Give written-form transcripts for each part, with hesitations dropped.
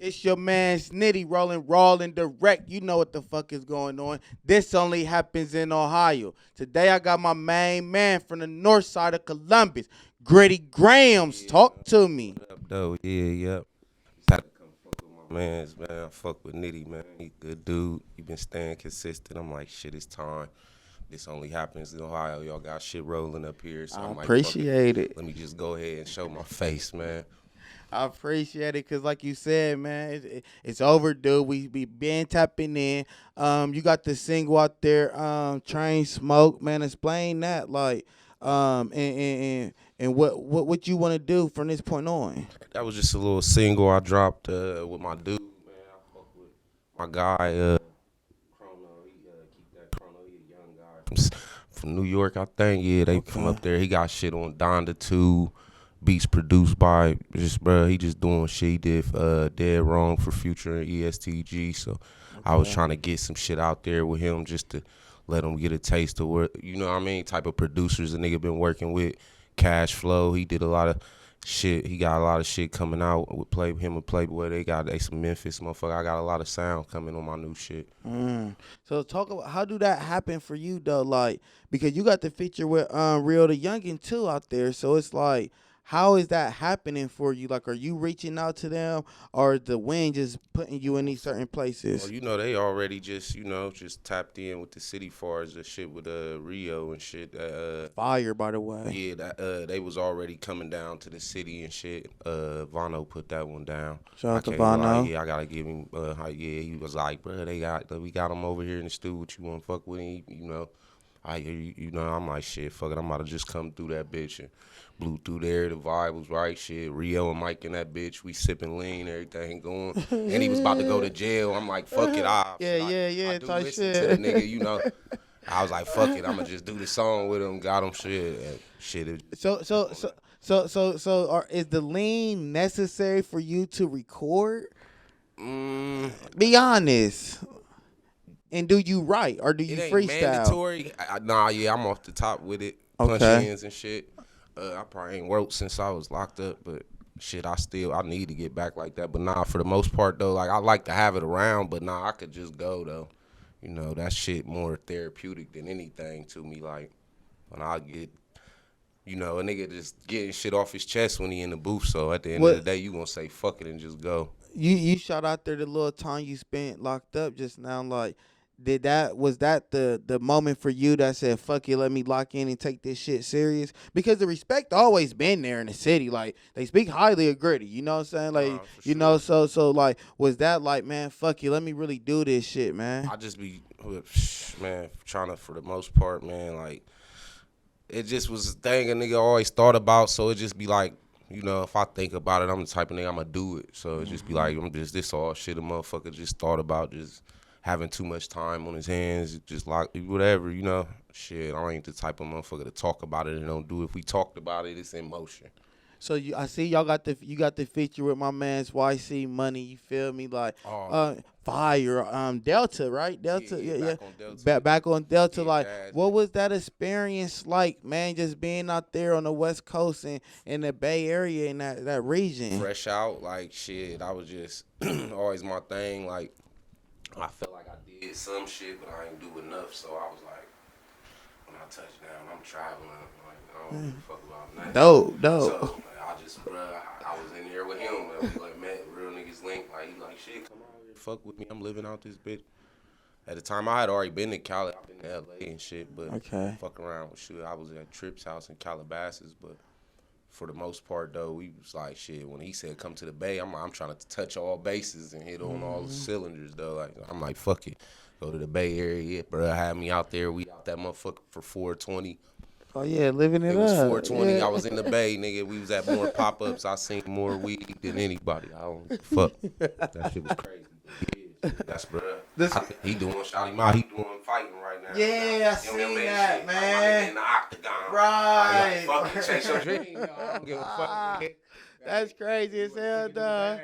It's your man Snitty rolling raw and direct. You know what the fuck is going on. This only happens in Ohio. Today I got my main man from the north side of Columbus, Griddy Grams. Yeah, Talk to me. what up, though? Yeah, yep. Just had to come fuck with my mans, man. I fuck with Nitty, man. He good dude. He been staying consistent. I'm like, shit, it's time. This only happens in Ohio. Y'all got shit rolling up here, so I I'm like, fuck it. appreciate it. Let me just go ahead and show my face, man. I appreciate it because, like you said, man, it's overdue. We been tapping in. You got the single out there, Train Smoke, man. Explain that, like, and what you want to do from this point on. That was just a little single I dropped with my dude, man. I fuck with my guy, Chrono. He keep that Chrono. He a young guy from New York, I think. Yeah, they from Okay. up there. He got shit on Donda 2. Beats produced by just bro. He just doing shit. He did Dead Wrong for Future and ESTG. So I was Okay. trying to get some shit out there with him just to let him get a taste of what you know what I mean, type of producers the nigga been working with. Cash Flow. He did a lot of shit. He got a lot of shit coming out with Play him and Playboy. They some Memphis motherfucker. I got a lot of sound coming on my new shit. So talk about how do that happen for you though, like because you got the feature with Real the Youngin too out there. So it's like how is that happening for you? Like are you reaching out to them or is the wind just putting you in these certain Well, places? you know, they already just, just tapped in with the city far as the shit with Rio and shit. Fire by the way. Yeah, that they was already coming down to the city and shit. Vano put that one down. Shout I out to can't lie, Bono. yeah, I gotta give him. Yeah, he was like, bro, we got him over here in the stew. What you want to fuck with him? I'm like, shit, fuck it. I'm about to just come through that bitch and blew through there. The vibe was right, shit. Rio and Mike in that bitch. We sipping lean, everything going. And he was about to go to jail. I'm like, fuck it, Yeah, yeah, I yeah, do type listen to the shit. nigga. I was like, fuck it, I'ma just do the song with him. Got him shit, so so so is the lean necessary for you to record? Mm, Be honest. And do you write or do it you ain't freestyle? mandatory. Nah, yeah, I'm off the top with it. Punch Okay. ins and shit. I probably ain't wrote since I was locked up, but shit, I need to get back like that. But nah, for the most part though, like I like to have it around, but nah, I could just go though. That shit more therapeutic than anything to me. Like when I get, a nigga just getting shit off his chest when he in the booth. So at the end of the What day, you gonna say fuck it and just go. you shot out there the little time you spent locked up just now, like did that was that the moment for you that said fuck it, let me lock in and take this shit serious? Because the respect always been there in the city. Like they speak highly of Gritty, you know what I'm saying? Like, Nah, for sure. so like was that like, man, fuck you, let me really do this shit, man. I just be, man, trying to, for the most part, man, like, it just was a thing a nigga always thought about, so it just be like, if I think about it, I'm the type of nigga, I'ma do it. So it just be like, this all shit a motherfucker just thought about, just having too much time on his hands, just like, whatever, Shit, I ain't the type of motherfucker to talk about it and don't do it. If we talked about it, it's in motion. So I see y'all got you got the feature with my man's YC Money. You feel me? Like Oh, fire. Delta, right? yeah, Delta. yeah, Yeah, yeah. back on Delta. Back on Delta. Yeah, Like, bad. what was that experience like, man? Just being out there on the West Coast and in the Bay Area in that region. Fresh out, like, shit, I was just always my thing, like, I felt like I did some shit, but I ain't do enough. So I was like, when I touch down, I'm traveling. Like, I don't give a fuck about nothing. Dope, dope. So I just, I was in there with him. And we like met real niggas link. Like he like, shit, come out here, fuck with me. I'm living out this bitch. At the time, I had already been to Cali, I've been to LA and shit, but Okay. fuck around with shit. I was at Tripp's house in Calabasas, but for the most part though, we was like shit. When he said come to the Bay, I'm trying to touch all bases and hit on all the cylinders though. Like I'm like fuck it, go to the Bay Area, bro. Had me out there. We out that motherfucker for 420. Oh yeah, living it It was up. 420. Yeah. I was in the Bay, nigga. We was at more pop ups. I seen more weed than anybody. I don't fuck. That shit was crazy. Yeah, that's bro. This- He doing shout him out. He doing fighting right now. Yeah, I Him seen and that, shit. man. Like, my nigga in the octagon. Right. Like, fucking chase your dream. I don't give a fuck. nigga. That's crazy as hell, dog.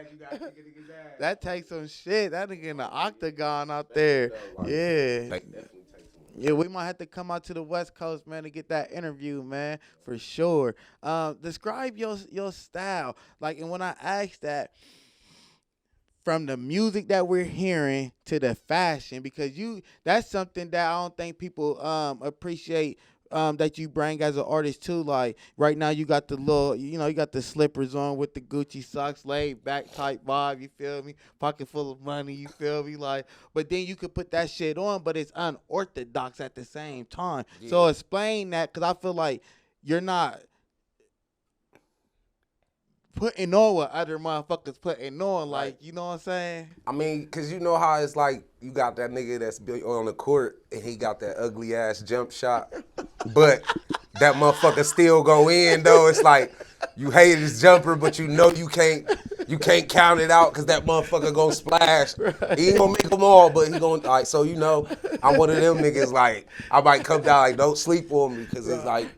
That takes some shit. That nigga in the octagon out there. Yeah. Definitely take some. Yeah, we might have to come out to the West Coast, man, to get that interview, man, for sure. Describe your style. Like, and when I asked that, from the music that we're hearing to the fashion, because that's something that I don't think people appreciate, that you bring as an artist too. Like right now you got the little, you got the slippers on with the Gucci socks, laid back type vibe, you feel me? Pocket full of money, you feel me? Like, but then you could put that shit on, but it's unorthodox at the same time. Yeah. So explain that, cuz I feel like you're not putting on what other motherfuckers putting on, like, Right. you know what I'm saying? I mean, cause you know how it's like you got that nigga that's on the court and he got that ugly ass jump shot, but that motherfucker still go in though. It's like you hate his jumper, but you know you can't count it out cause that motherfucker gonna splash. Right. He ain't gonna make them all, but he gonna like. So you know, I'm one of them niggas. Like I might come down like don't sleep on me cause it's like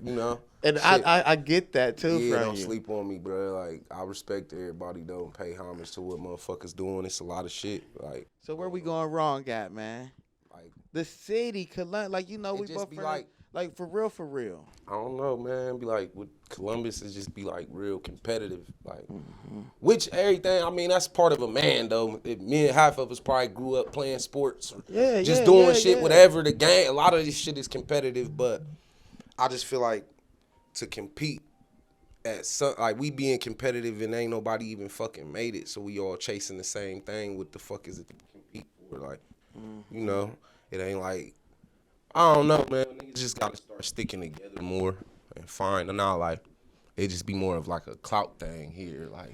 And I get that too. Yeah, from don't you. sleep on me, bro. Like I respect everybody though and pay homage to what motherfuckers doing. It's a lot of shit. Like so where we going wrong at, man? Like the city, Columbus, like we just both be from like for real. I don't know, man. Be like with Columbus, it just be like real competitive, like which everything. I mean, that's part of a man though. Me and half of us probably grew up playing sports, or just doing shit, whatever. The game, a lot of this shit is competitive, but I just feel like to compete at some, like we being competitive and ain't nobody even fucking made it, so we all chasing the same thing. What the fuck is it to compete for? Like, it ain't like, I don't know, man. Niggas just gotta start sticking together more and fine. And now like it just be more of like a clout thing here. Like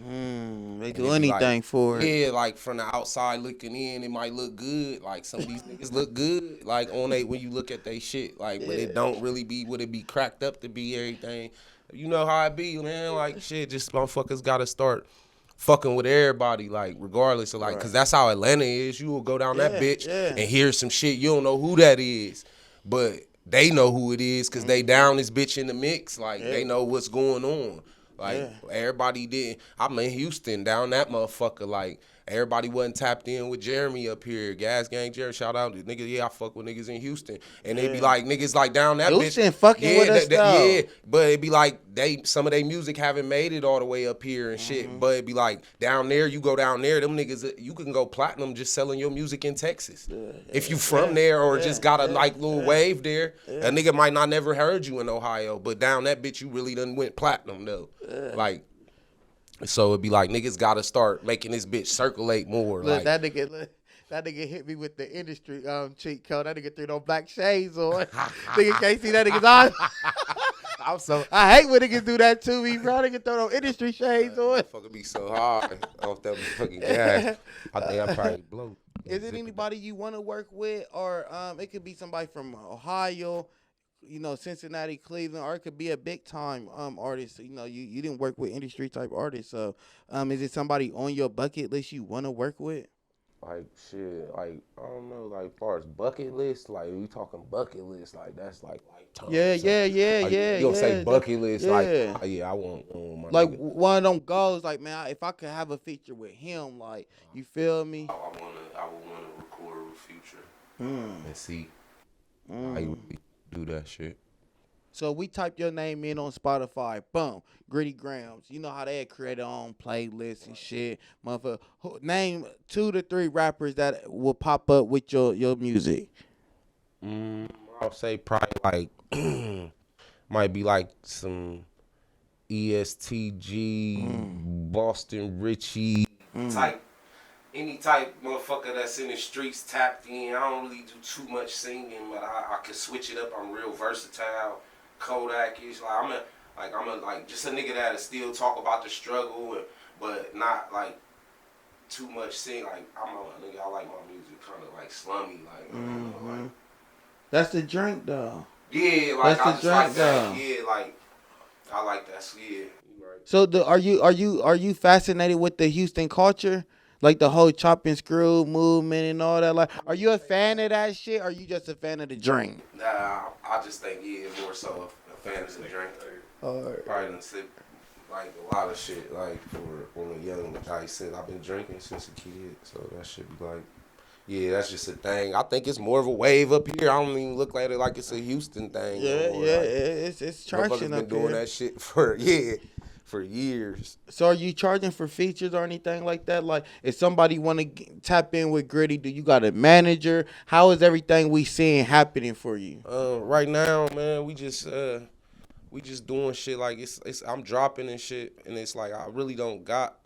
they do anything for it. Yeah, like from the outside looking in, it might look good. Like some of these niggas look good, like on when you look at they shit. Like, but it don't really be what it be cracked up to be. Everything, you know how it be, man. Like shit, just motherfuckers gotta start fucking with everybody, like regardless of like, cause that's how Atlanta is. You will go down that bitch and hear some shit you don't know who that is, but they know who it is because they down this bitch in the mix. Like, they know what's going on. Like, everybody didn't. I'm in Houston, down that motherfucker. Like, everybody wasn't tapped in with Jeremy up here. Gas Gang Jeremy, shout out to niggas. Yeah, I fuck with niggas in Houston. And they be like, niggas like down that Houston bitch. Fucking with us, though. Yeah, but it be like, some of their music haven't made it all the way up here and shit. But it be like, down there, you go down there, them niggas, you can go platinum just selling your music in Texas. If you from there or just got a like little wave there, a nigga might not never heard you in Ohio, but down that bitch, you really done went platinum though. Like, so it'd be like, niggas gotta start making this bitch circulate more. Look, like, that nigga hit me with the industry cheat code. That nigga threw no black shades on. Nigga can't see that nigga's eyes. I hate when niggas do that to me, bro. Nigga throw no industry shades on. Fucking be so hard off that fucking gas. I think I probably blow. Is it anybody you want to work with, or it could be somebody from Ohio, Cincinnati, Cleveland, or it could be a big time artist. You didn't work with industry type artists, so is it somebody on your bucket list you want to work with? Like shit, like I don't know, like as far as bucket list, like we talking bucket list, like that's like lifetime. Yeah. You don't say bucket list, like I want my like nigga. One of them goals, like man, if I could have a feature with him, like you feel me? I would wanna record with Future and see how you do that shit. So we type your name in on Spotify, boom, Griddy Grams. You know how they create their own playlists and shit. Motherfucker, name 2 to 3 rappers that will pop up with your music. I'll say probably like might be like some ESTG, Boston Richie type. Any type motherfucker that's in the streets tapped in. I don't really do too much singing, but I can switch it up. I'm real versatile. Kodak-ish. I'm a just a nigga that'll still talk about the struggle, but not like too much sing. Like I'm a nigga. I like my music kind of like slummy. Like, like that's the drink though. Yeah, like that's I just like that. Yeah, like I like that. Yeah. Right. So are you fascinated with the Houston culture? Like the whole chop and screw movement and all that. Like, are you a fan of that shit, or are you just a fan of the drink? Nah, I just think more so a fan of the drink. Probably done sip like a lot of shit. Like when a young guy said, I've been drinking since a kid, so that should be like, yeah, that's just a thing. I think it's more of a wave up here. I don't even look at it like it's a Houston thing. Yeah, it's traction up here. Been doing that shit for for years. So are you charging for features or anything like that? Like, if somebody want to tap in with Griddy, do you got a manager? How is everything we seeing happening for you? Right now, man, we just doing shit like it's I'm dropping and shit, and it's like I really don't got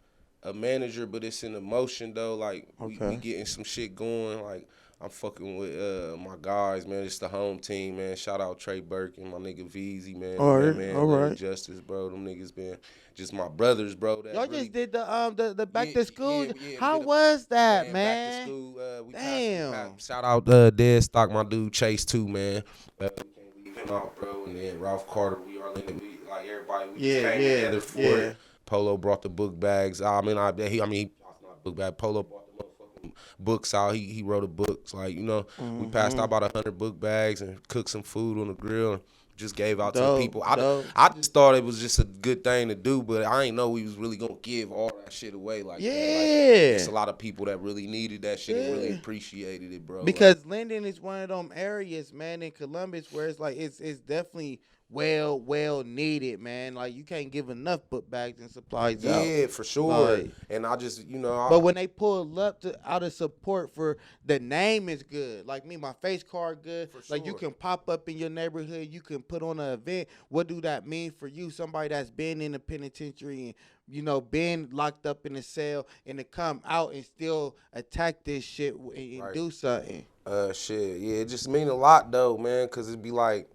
a manager, but it's in the motion though. Like we getting some shit going. Like I'm fucking with my guys, man. It's the home team, man. Shout out Trey Burke and my nigga VZ, man. All right, man, all right. Justice, bro. Them niggas been just my brothers, bro. That Y'all really, just did the back to school. yeah, How was that, man? Back to man? school. We Damn. passed. Shout out Dead Stock, my dude Chase too, man. We can't leave him out, bro. And then Ralph Carter, we like everybody. We just came together for it. Polo brought the book bags. He not book bag. Polo brought the motherfucking books out. He wrote the books. Like, you know, we passed out about 100 book bags and cooked some food on the grill and just gave out to the people. I just thought it was just a good thing to do, but I ain't know we was really gonna give all that shit away like that. Like, it's a lot of people that really needed that shit and really appreciated it, bro. Because Linden is one of them areas, man, in Columbus where it's like it's definitely well needed, man. Like, you can't give enough book bags and supplies out. Yeah, for sure. Like, and I just, you know, but when they pull up out of support for the name is good. Like me, my face card good. For sure. Like, you can pop up in your neighborhood. You can put on an event. What do that mean for you? Somebody that's been in the penitentiary and, you know, been locked up in a cell, and to come out and still attack this shit and do something. Shit, yeah, it just mean a lot though, man, because it'd be like,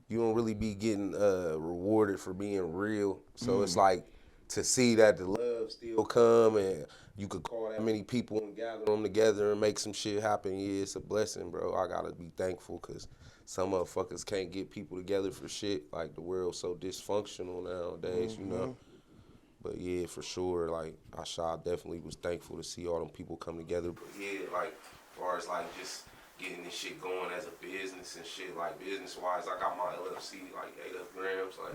you don't really be getting rewarded for being real. So it's like to see that the love still come and you could call that many people and gather them together and make some shit happen. Yeah, it's a blessing, bro. I gotta be thankful because some motherfuckers can't get people together for shit. Like, the world's so dysfunctional nowadays, you know. But yeah, for sure, like, I definitely was thankful to see all them people come together. But yeah, like, as far as like just getting this shit going as a business and shit, like business-wise, I got my LLC, like 8 grams, like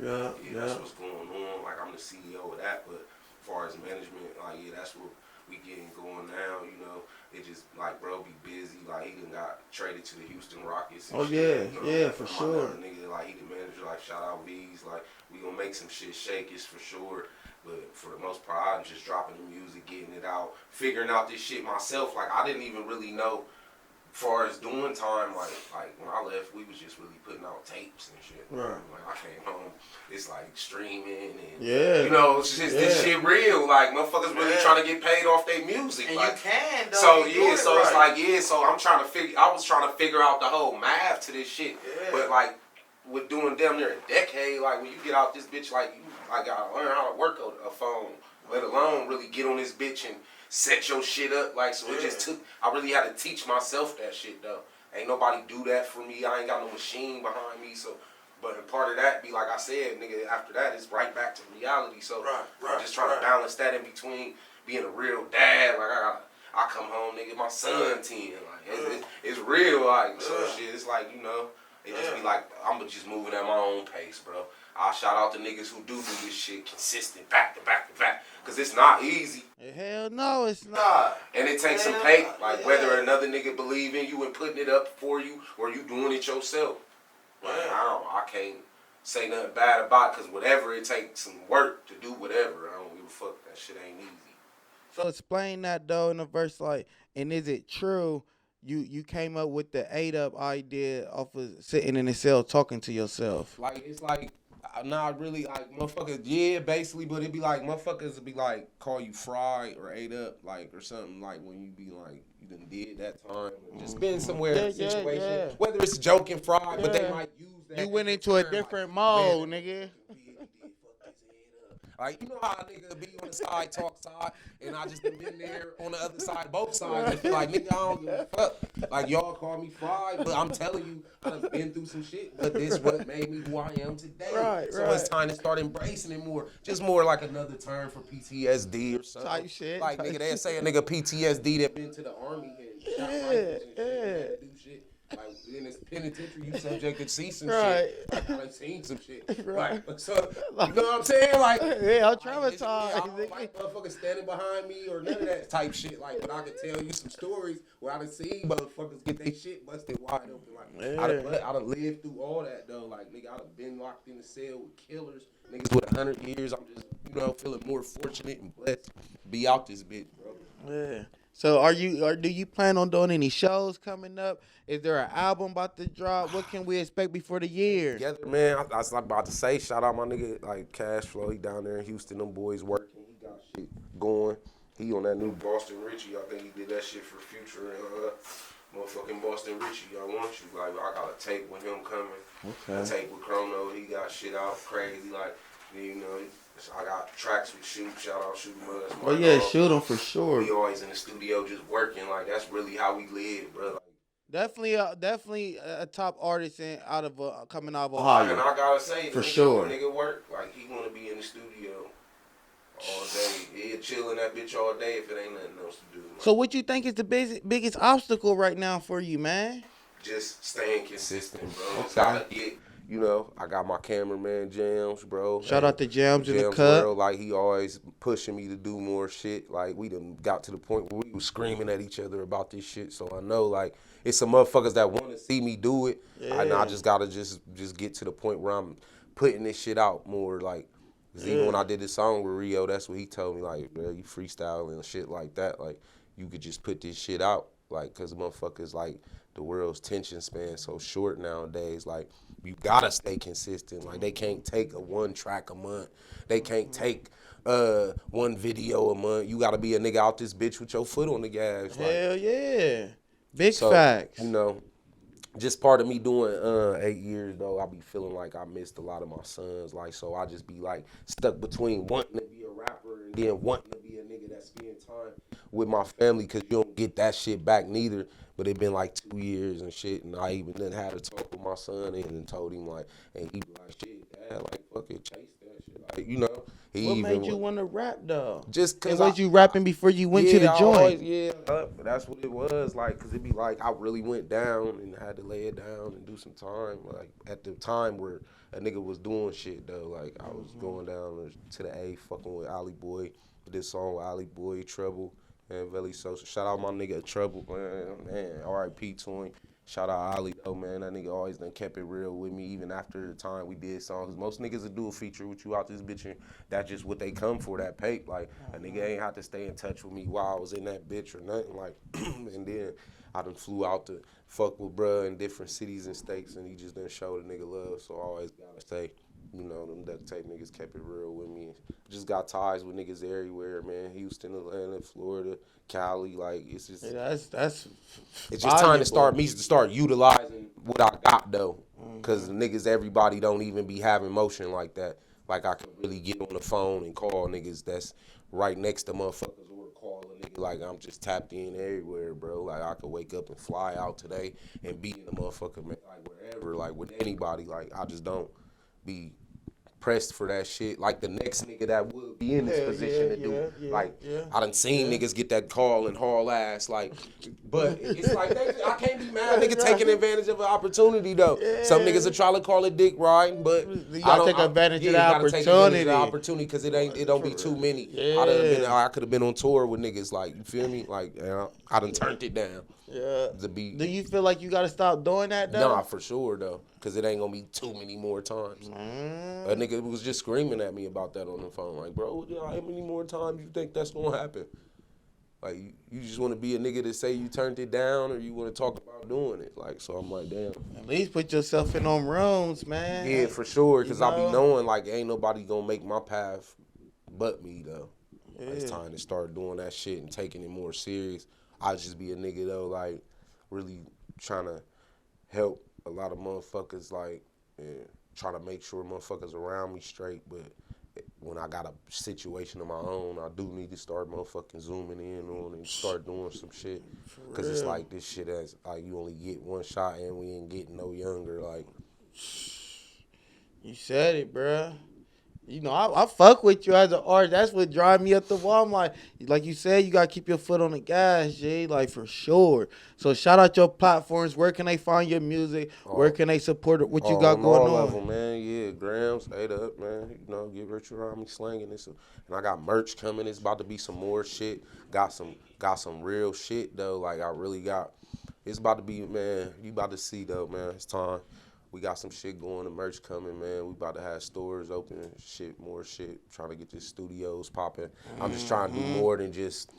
that's what's going on. Like, I'm the CEO of that, but as far as management, like, yeah, that's what we getting going now, you know. It just, like, bro, be busy. Like, he done got traded to the Houston Rockets and shit, you know? For sure. Nigga, like, he the manager, like, shout out V's, like, we gonna make some shit shake, it's for sure. But for the most part, I'm just dropping the music, getting it out, figuring out this shit myself. Like, I didn't even really know. As far as doing time, like when I left, we was just really putting out tapes and shit. Right. Like, I came home, it's like streaming and you know, it's just this shit real. Like, motherfuckers really trying to get paid off their music. And like, you can though. So it's like so I was trying to figure out the whole math to this shit. Yeah. But like with doing damn near a decade, like when you get out this bitch, like you gotta learn how to work a phone, let alone really get on this bitch and set your shit up, like, so it just took, I really had to teach myself that shit, though. Ain't nobody do that for me. I ain't got no machine behind me, so, but a part of that be, like I said, nigga, after that, it's right back to reality, so I'm just trying to balance that in between being a real dad, like, I come home, nigga, my son 10, like, it's real, like, so shit, it's like, you know, it just be like, I'm just moving at my own pace, bro. I shout out the niggas who do this shit consistent, back to back to back, because it's not easy. Hell no, it's not. And it takes some pay, like whether another nigga believe in you and putting it up for you, or you doing it yourself. Like, I can't say nothing bad about it, because whatever it takes some work to do whatever, I don't give a fuck. That shit ain't easy. So explain that though in a verse, like, and is it true you came up with the 8-up idea off of sitting in the cell talking to yourself? Like, it's like, not really, like, motherfuckers, yeah, basically, but it be like, motherfuckers be like, call you fried or 8-up, like, or something, like, when you be like, you done did that time, just been somewhere in a situation, whether it's joking fried, but they might use that. You went into a different mode, nigga. Like, you know how a nigga be on the side, talk side, and I just been there on the other side, both sides, and feel like, nigga, I don't give a fuck. Like, y'all call me fried, but I'm telling you, I've been through some shit, but this what made me who I am today. So it's time to start embracing it more. Just more like another term for PTSD or something. Type shit. Like, nigga, they say a nigga PTSD that been to the army and shot rifles and shit, and do shit. Like in this penitentiary, you subject to see some Right. shit. Like I done seen some shit. Right. Like so, you know what I'm saying? Like, Yeah, I'm like it's me. I traumatized. don't like motherfuckers standing behind me or none of that type shit. Like, but I can tell you some stories where I done seen motherfuckers get their shit busted wide open. Like, Yeah. I done lived through all that though. Like, nigga, I done been locked in a cell with killers. Niggas with 100 years. I'm just, feeling more fortunate and blessed to be out this bitch, bro. Yeah. So do you plan on doing any shows coming up? Is there an album about to drop? What can we expect before the year? Together, man. I was about to say, shout out my nigga like Cash Flow. He down there in Houston. Them boys working. He got shit going. He on that new Boston Richie. I think he did that shit for Future and motherfucking Boston Richie. I want you. Like I got a tape with him coming. Okay. A tape with Chrono. He got shit out crazy. Like I got tracks with Shoot. Shout out Shoot Mud. Oh yeah, shoot 'em for sure. We always in the studio just working. Like that's really how we live, bro. Like, Definitely a top artist out of coming out of and Ohio. I gotta say, For nigga, sure. Nigga work like he wanna be in the studio all day. He'll chill in that bitch all day if it ain't nothing else to do. Man. So what you think is the biggest obstacle right now for you, man? Just staying consistent, bro. Okay. Gotta get, I got my cameraman Jams, bro. Shout out to Jams in the Jams cut. World, like he always pushing me to do more shit. Like we done got to the point where we was screaming at each other about this shit. So I know like it's some motherfuckers that want to see me do it. Yeah. And I just gotta just get to the point where I'm putting this shit out more. Like, cause even when I did this song with Rio, that's what he told me. Like, bro, you freestyling and shit like that. Like, you could just put this shit out. Like, cause motherfuckers like the world's attention span so short nowadays. Like, you gotta stay consistent. Like, they can't take one track a month. They can't take one video a month. You gotta be a nigga out this bitch with your foot on the gas. Like, Hell yeah. Big facts. Just part of me doing 8 years though, I be feeling like I missed a lot of my sons. Like, so I just be like stuck between wanting to be a rapper and then wanting to be a nigga that spend time with my family, cause you don't get that shit back neither. But it been like 2 years and shit, and I even then had to talk with my son and told him like, and he be like, shit, dad, like fucking chase that shit, like He What even made you want to rap though? Just cause was you rapping before you went to the joint? That's what it was like. Cause it be like I really went down and had to lay it down and do some time. Like at the time where a nigga was doing shit though. Like I was going down to the A, fucking with Ali Boy. This song with Ali Boy, Trouble, and Veli Sosa. Shout out my nigga Trouble, man. R.I.P. to him. Shout out Ali though, man. That nigga always done kept it real with me, even after the time we did songs. Most niggas would do a feature with you out this bitch, and that's just what they come for, that pape. Like, a nigga ain't have to stay in touch with me while I was in that bitch or nothing. Like, and then I done flew out to fuck with bruh in different cities and states, and he just done show the nigga love. So I always gotta say, them duct tape niggas kept it real with me. Just got ties with niggas everywhere, man. Houston, Atlanta, Florida, Cali. Like, it's just that's it's just time to start utilizing what I got though, cause niggas, everybody don't even be having motion like that. Like I can really get on the phone and call niggas that's right next to motherfuckers, or call a nigga like I'm just tapped in everywhere, bro. Like I could wake up and fly out today and be in the motherfucker, like wherever, like with anybody. Like I just don't be pressed for that shit. Like the next nigga that would be in this position to do it. I done seen niggas get that call and haul ass. Like, but it's like I can't be mad. Nigga taking advantage of an opportunity though. Yeah. Some niggas are trying to call it dick riding, but you gotta take advantage of the opportunity because it don't be too many. Yeah. I could have been on tour with niggas. Like, you feel me? Like I done turned it down. Yeah. Do you feel like you gotta stop doing that though? Nah, for sure though, cause it ain't gonna be too many more times. A nigga was just screaming at me about that on the phone. Like, bro, how many more times you think that's gonna happen? Like, you just want to be a nigga to say you turned it down, or you want to talk about doing it. Like, so I'm like, damn. At least put yourself in them rooms, man. Yeah, for sure, cause I be knowing like ain't nobody gonna make my path but me though. Yeah. It's time to start doing that shit and taking it more serious. I just be a nigga though, like really trying to help a lot of motherfuckers, like trying to make sure motherfuckers around me straight. But when I got a situation of my own, I do need to start motherfucking zooming in on and start doing some shit. Cause it's like this shit as like you only get one shot and we ain't getting no younger. Like, you said it, bruh. I fuck with you as an artist. That's what drive me up the wall. I'm like you said, you gotta keep your foot on the gas, G. Like for sure. So shout out your platforms. Where can they find your music? Where Oh, can they support what you got on going all on? level, man. Yeah, grams, ate up, man. Get rich around me slanging this, and I got merch coming. It's about to be some more shit. Got some real shit though. Like I really got. It's about to be, man. You about to see though, man. It's time. We got some shit going, the merch coming, man. We about to have stores open, shit, more shit. Trying to get the studios popping. I'm just trying to do more than just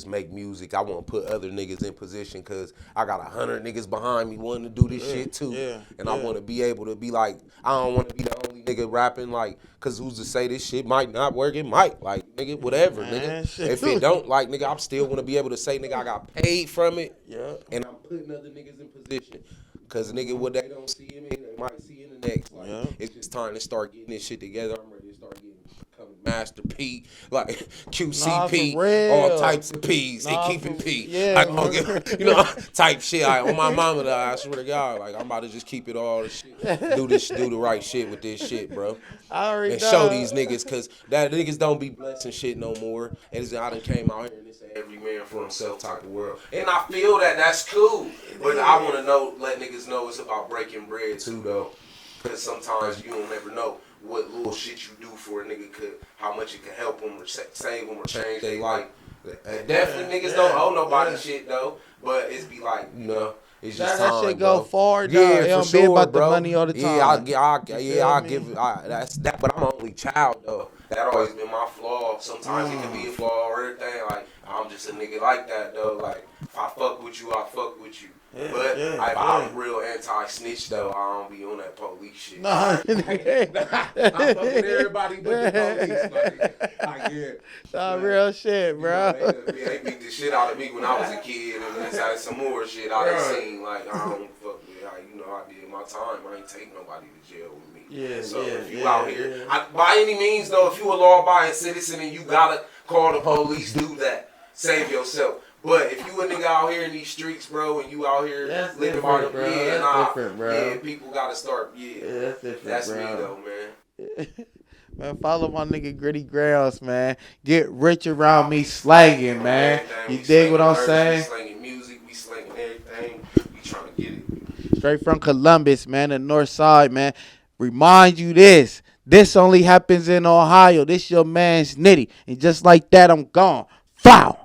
make music. I want to put other niggas in position because I got 100 niggas behind me wanting to do this shit too. And I want to be able to be like, I don't want to be the only nigga rapping like, because who's to say this shit might not work? It might. Like, nigga, whatever, Man, nigga. shit. If it don't, like, nigga, I'm still want to be able to say, nigga, I got paid from it. Yeah. And I'm putting other niggas in position. Because, nigga, what they don't see in me, they might see in the next. Like, it's just time to start getting this shit together. I'm ready to start getting Master P, like QCP, all types of P's, and keeping P. Yeah, Type shit. Like, on my mama, though, I swear to God, like I'm about to just keep it all the shit. Do the right shit with this shit, bro. And show these niggas, cause that niggas don't be blessing shit no more. And I done came out here and it's every man for himself type of world. And I feel that's cool. But I wanna let niggas know it's about breaking bread too though. Cause sometimes you don't ever know what little shit you do for a nigga how much it could help them or save them or change their life. Definitely niggas don't owe nobody shit though, but it's be like, it's just that time, shit go bro. far, dog. Yeah, It for don't sure, be about bro. the money all the time. I give it. That's that, but I'm an only child though. That always been my flaw. Sometimes it can be a flaw or everything. Like I'm just a nigga like that though. Like if I fuck with you, I fuck with you. But I'm real anti-snitch though. I don't be on that police shit. Nah. I fuck with everybody but the police. Real shit, bro. They beat the shit out of me when I was a kid, and then had some more shit I done seen. Like I don't fuck with. I did my time. I ain't take nobody to jail with me. If you out here, by any means though, if you a law-abiding citizen and you gotta call the police, do that. Save yourself. But if you a nigga out here in these streets, bro, and you out here living by the people gotta start. That's me though, man. Man, follow my nigga Griddy Grounds, man. Get rich around me slanging, man. You dig what I'm saying? We slanging music, we slanging everything. We trying to get it. Straight from Columbus, man, the north side, man. Remind you this. This only happens in Ohio. This your man's Nitty. And just like that, I'm gone. Foul.